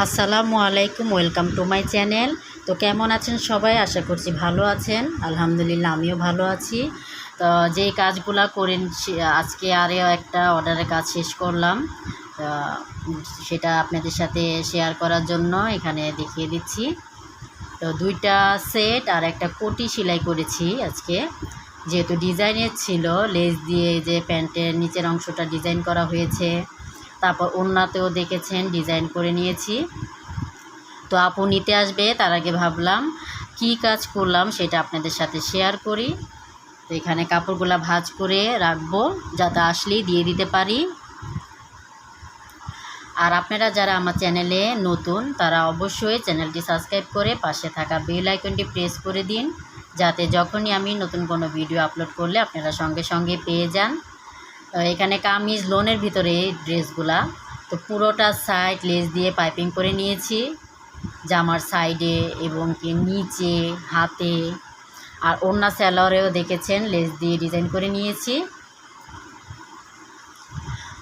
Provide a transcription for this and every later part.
আসসালামু আলাইকুম, welcome to my channel. তো কেমন আছেন সবাই? আশা করছি ভালো আছেন। আলহামদুলিল্লাহ আমিও ভালো আছি। তো যেই কাজগুলা করেন আজকে আরও একটা অর্ডারের কাজ শেষ করলাম। তো সেটা আপনাদের সাথে শেয়ার করার জন্য এখানে দেখিয়ে দিচ্ছি। তো দুইটা সেট আর একটা কোটি সেলাই করেছি আজকে, যেহেতু ডিজাইনের ছিল। লেস দিয়ে যে প্যান্টের নিচের অংশটা ডিজাইন করা হয়েছে, তারপর ওড়নাতেও দেখেছেন ডিজাইন করে নিয়েছি। তো আপু নিতে আসবে, তার আগে ভাবলাম কি কাজ করলাম সেটা আপনাদের সাথে শেয়ার করি। তো এখানে কাপড়গুলো ভাঁজ করে রাখবো যাতে আসলেই দিয়ে দিতে পারি। আর আপনারা যারা আমার চ্যানেলে নতুন তারা অবশ্যই চ্যানেলটি সাবস্ক্রাইব করে পাশে থাকা বেল আইকনটি প্রেস করে দিন, যাতে যখনই আমি নতুন কোনো ভিডিও আপলোড করলে আপনারা সঙ্গে সঙ্গে পেয়ে যান। এখানে কামিজ লোনের ভিতরে ড্রেসগুলা, তো পুরোটা সাইড লেস দিয়ে পাইপিং করে নিয়েছি, জামার সাইডে এবং কি নিচে হাতে। আর ওড়না স্যালোয়ারেও দেখেছেন লেস দিয়ে ডিজাইন করে নিয়েছি।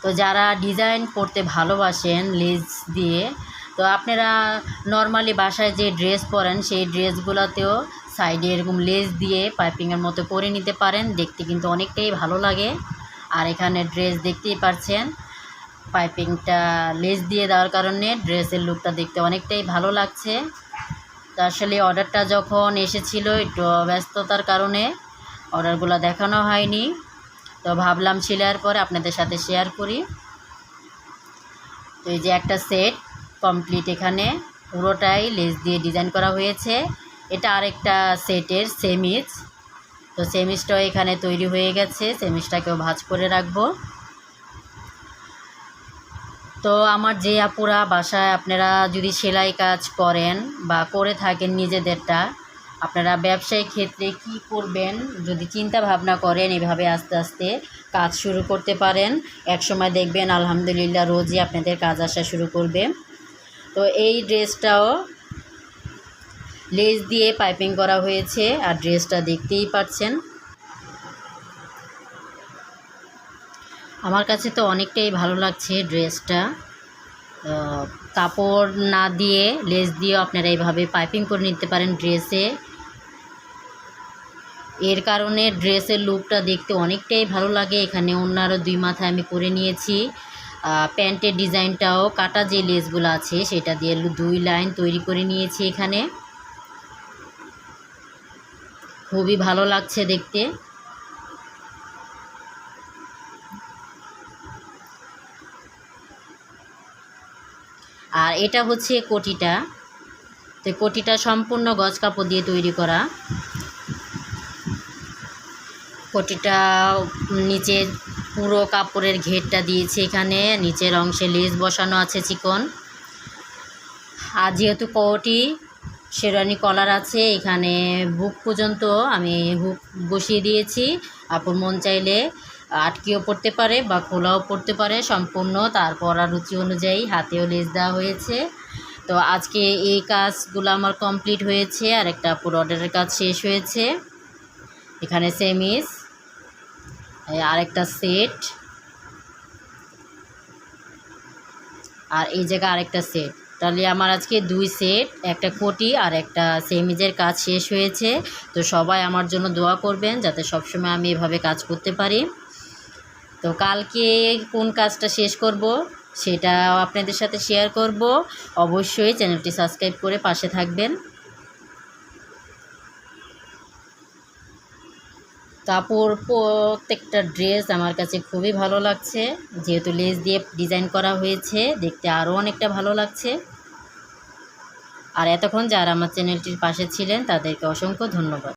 তো যারা ডিজাইন করতে ভালোবাসেন লেস দিয়ে, তো আপনারা নর্মালি বাসায় যে ড্রেস পরেন সেই ড্রেসগুলোতেও সাইডে এরকম লেস দিয়ে পাইপিংয়ের মতো করে নিতে পারেন, দেখতে কিন্তু অনেকটাই ভালো লাগে। আর এখানে ড্রেস দেখতেই পাচ্ছেন, পাইপিংটা লেস দিয়ে দেওয়ার কারণে ড্রেসের লুকটা দেখতে অনেকটাই ভালো লাগছে। তো আসলে অর্ডারটা যখন এসেছিল একটু ব্যস্ততার কারণে অর্ডারগুলো দেখানো হয়নি, তো ভাবলাম সেলাইয়ের পরে আপনাদের সাথে শেয়ার করি। তো এই যে একটা সেট কমপ্লিট, এখানে পুরোটাই লেস দিয়ে ডিজাইন করা হয়েছে। এটা আরেকটা সেটের সেমিজ। তো সেমিজটাও এখানে তৈরি হয়ে গেছে, সেমিজটাকেও ভাঁজ করে রাখবো। তো আমার যে আপুরা বাসায় আপনারা যদি সেলাই কাজ করেন বা করে থাকেন নিজেদেরটা, আপনারা ব্যবসায়িক ক্ষেত্রে কি করবেন যদি চিন্তা ভাবনা করেন, এভাবে আস্তে আস্তে কাজ শুরু করতে পারেন। এক সময় দেখবেন আলহামদুলিল্লাহ রোজই আপনাদের কাজ আসা শুরু করবে। তো এই ড্রেসটাও লেস দিয়ে পাইপিং করা হয়েছে, আর ড্রেসটা দেখতেই পাচ্ছেন। আমার কাছে তো অনেকটাই ভালো লাগছে ড্রেসটা। কাপড় না দিয়ে লেস দিয়েও আপনারা এইভাবে পাইপিং করে নিতে পারেন ড্রেসে। এর কারণে ড্রেসের লুকটা দেখতে অনেকটাই ভালো লাগে। এখানে ওড়নারও দুই মাথায় আমি করে নিয়েছি। প্যান্টের ডিজাইনটাও কাটা যে লেসগুলো আছে সেটা দিয়ে 2 লাইন তৈরি করে নিয়েছি। এখানে খুবই ভালো লাগছে দেখতে। আর এটা হচ্ছে কোটিটা। তো কোটিটা সম্পূর্ণ গজ কাপড় দিয়ে তৈরি করা। কোটিটা নিচে পুরো কাপড়ের ঘেরটা দিয়েছি, এখানে নিচের অংশে লেস বসানো আছে চিকন। আর যেহেতু কোটি শেরওয়ানি কলার আছে, এখানে বুক পর্যন্ত আমি হুক বসিয়ে দিয়েছি। আপুর মন চাইলে আটকেও পড়তে পারে বা খোলাও পড়তে পারে সম্পূর্ণ, তারপর আর রুচি অনুযায়ী হাতেও লেস দেওয়া হয়েছে। তো আজকে এই কাজগুলো আমার কমপ্লিট হয়েছে, আর একটা আপুর অর্ডারের কাজ শেষ হয়েছে। এখানে সেমিস, আরেকটা সেট, আর এই জায়গায় আরেকটা সেট। তাহলে আমার আজকে 2 সেট, একটা কোটি আর একটা সেমিজের কাজ শেষ হয়েছে। তো সবাই আমার জন্য দোয়া করবেন যাতে সবসময় আমি এভাবে কাজ করতে পারি। তো কালকে কোন কাজটা শেষ করব সেটাও আপনাদের সাথে শেয়ার করব। অবশ্যই চ্যানেলটি সাবস্ক্রাইব করে পাশে থাকবেন। কাপড় প্রত্যেকটা ড্রেস আমার কাছে খুবই ভালো লাগছে, যেহেতু লেস দিয়ে ডিজাইন করা হয়েছে, দেখতে আরও অনেকটা ভালো লাগছে। আর এতক্ষণ যারা আমার চ্যানেলটির পাশে ছিলেন তাদেরকে অসংখ্য ধন্যবাদ।